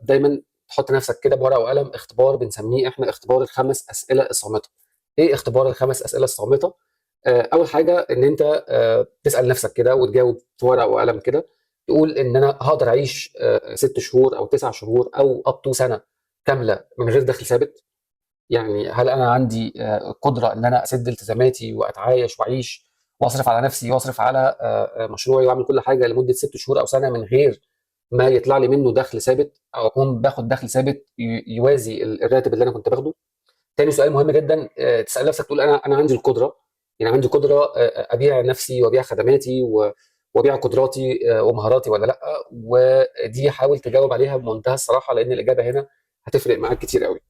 دايما تحط نفسك كده بورقه وقلم اختبار بنسميه احنا اختبار الخمس اسئله الصامته. ايه اختبار الخمس اسئله الصامته؟ اول حاجه ان انت تسال نفسك كده وتجاوب في ورقه وقلم كده، تقول ان انا هقدر اعيش 6 شهور او 9 شهور او اب تو سنه كامله من غير دخل ثابت. يعني هل انا عندي قدره ان انا اسد التزاماتي واتعايش واعيش واصرف على نفسي واصرف على مشروعي واعمل كل حاجه لمده 6 شهور او سنه من غير ما يطلع لي منه دخل ثابت، او اكون باخد دخل ثابت يوازي الراتب اللي انا كنت باخده. تاني سؤال مهم جدا، تسال نفسك تقول انا عندي القدره، يعني عندي قدره ابيع نفسي وابيع خدماتي وابيع قدراتي ومهاراتي ولا لا. ودي حاول تجاوب عليها بمنتهى الصراحه، لان الاجابه هنا هتفرق معاك كتير قوي.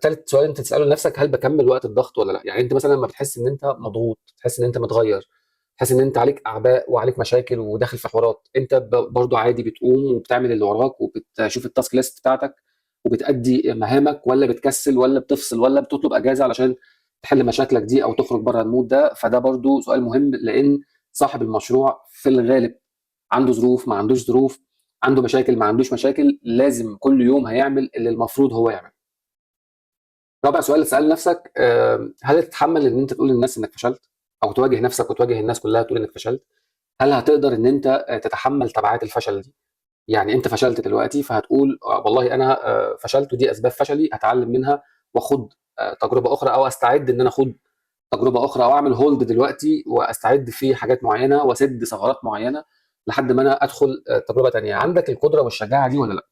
تالت سؤال انت تساله لنفسك، هل بكمل وقت الضغط ولا لا؟ يعني انت مثلا لما بتحس ان انت مضغوط، تحس ان انت متغير، تحس ان انت عليك اعباء وعليك مشاكل وداخل في حوارات، انت برضو عادي بتقوم وبتعمل اللي وراك وبتشوف التاسك ليست بتاعتك وبتأدي مهامك، ولا بتكسل ولا بتفصل ولا بتطلب اجازه علشان تحل مشاكلك دي او تخرج بره المود ده؟ فده برضو سؤال مهم، لان صاحب المشروع في الغالب عنده ظروف ما عندوش ظروف، عنده مشاكل ما عندوش مشاكل، لازم كل يوم هيعمل اللي المفروض هو يعمل. رابع سؤال تسأل نفسك، هل تتحمل ان انت تقول للناس انك فشلت، او تواجه نفسك وتواجه الناس كلها تقول انك فشلت؟ هل هتقدر ان انت تتحمل تبعات الفشل دي؟ يعني انت فشلت دلوقتي فهتقول والله انا فشلت ودي اسباب فشلي، هتعلم منها واخد تجربه اخرى، او استعد ان انا اخد تجربه اخرى، او اعمل هولد دلوقتي واستعد في حاجات معينه واسد ثغرات معينه لحد ما انا ادخل تجربه تانية. عندك القدره والشجاعه دي ولا لا؟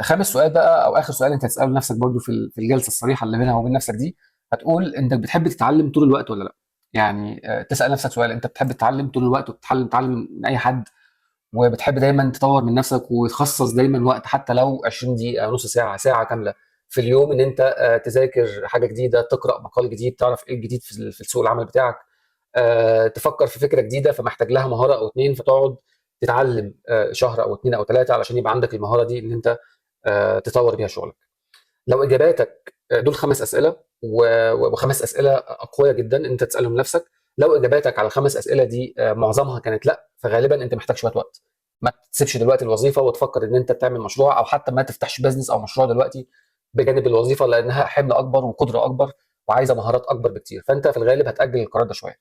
خامس سؤال بقى او اخر سؤال انت تساله لنفسك برضو في الجلسه الصريحه اللي بينها وبين نفسك دي، هتقول انت بتحب تتعلم طول الوقت ولا لا؟ يعني تسال نفسك سؤال، انت بتحب تتعلم طول الوقت وتتعلم من اي حد، وبتحب دايما تطور من نفسك وتخصص دايما وقت حتى لو 20 دقيقه، نص ساعه، ساعه كامله في اليوم ان انت تذاكر حاجه جديده، تقرا مقال جديد، تعرف ايه الجديد في سوق العمل بتاعك، تفكر في فكره جديده فمحتاج لها مهاره او اتنين فتقعد تتعلم شهر او اتنين او تلاته علشان يبقى عندك المهاره دي ان انت تطور بيها شغلك. لو اجاباتك دول 5 اسئله وخمس اسئله اقوياء جدا انت تسالهم لنفسك، لو اجاباتك على ال5 اسئله دي معظمها كانت لا، فغالبا انت محتاج شويه وقت. ما تسيبش دلوقتي الوظيفه وتفكر ان انت تعمل مشروع، او حتى ما تفتحش بزنس او مشروع دلوقتي بجانب الوظيفه، لانها حمل اكبر وقدره اكبر وعايزه مهارات اكبر بكتير، فانت في الغالب هتاجل القرار ده شويه.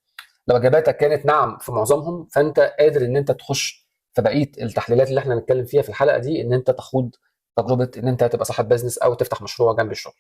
لو اجاباتك كانت نعم في معظمهم، فانت قادر ان انت تخش في بقيه التحليلات اللي احنا هنتكلم فيها في الحلقه دي، ان انت تخوض تجربه ان انت تبقى صاحب بزنس او تفتح مشروع جنب الشغل.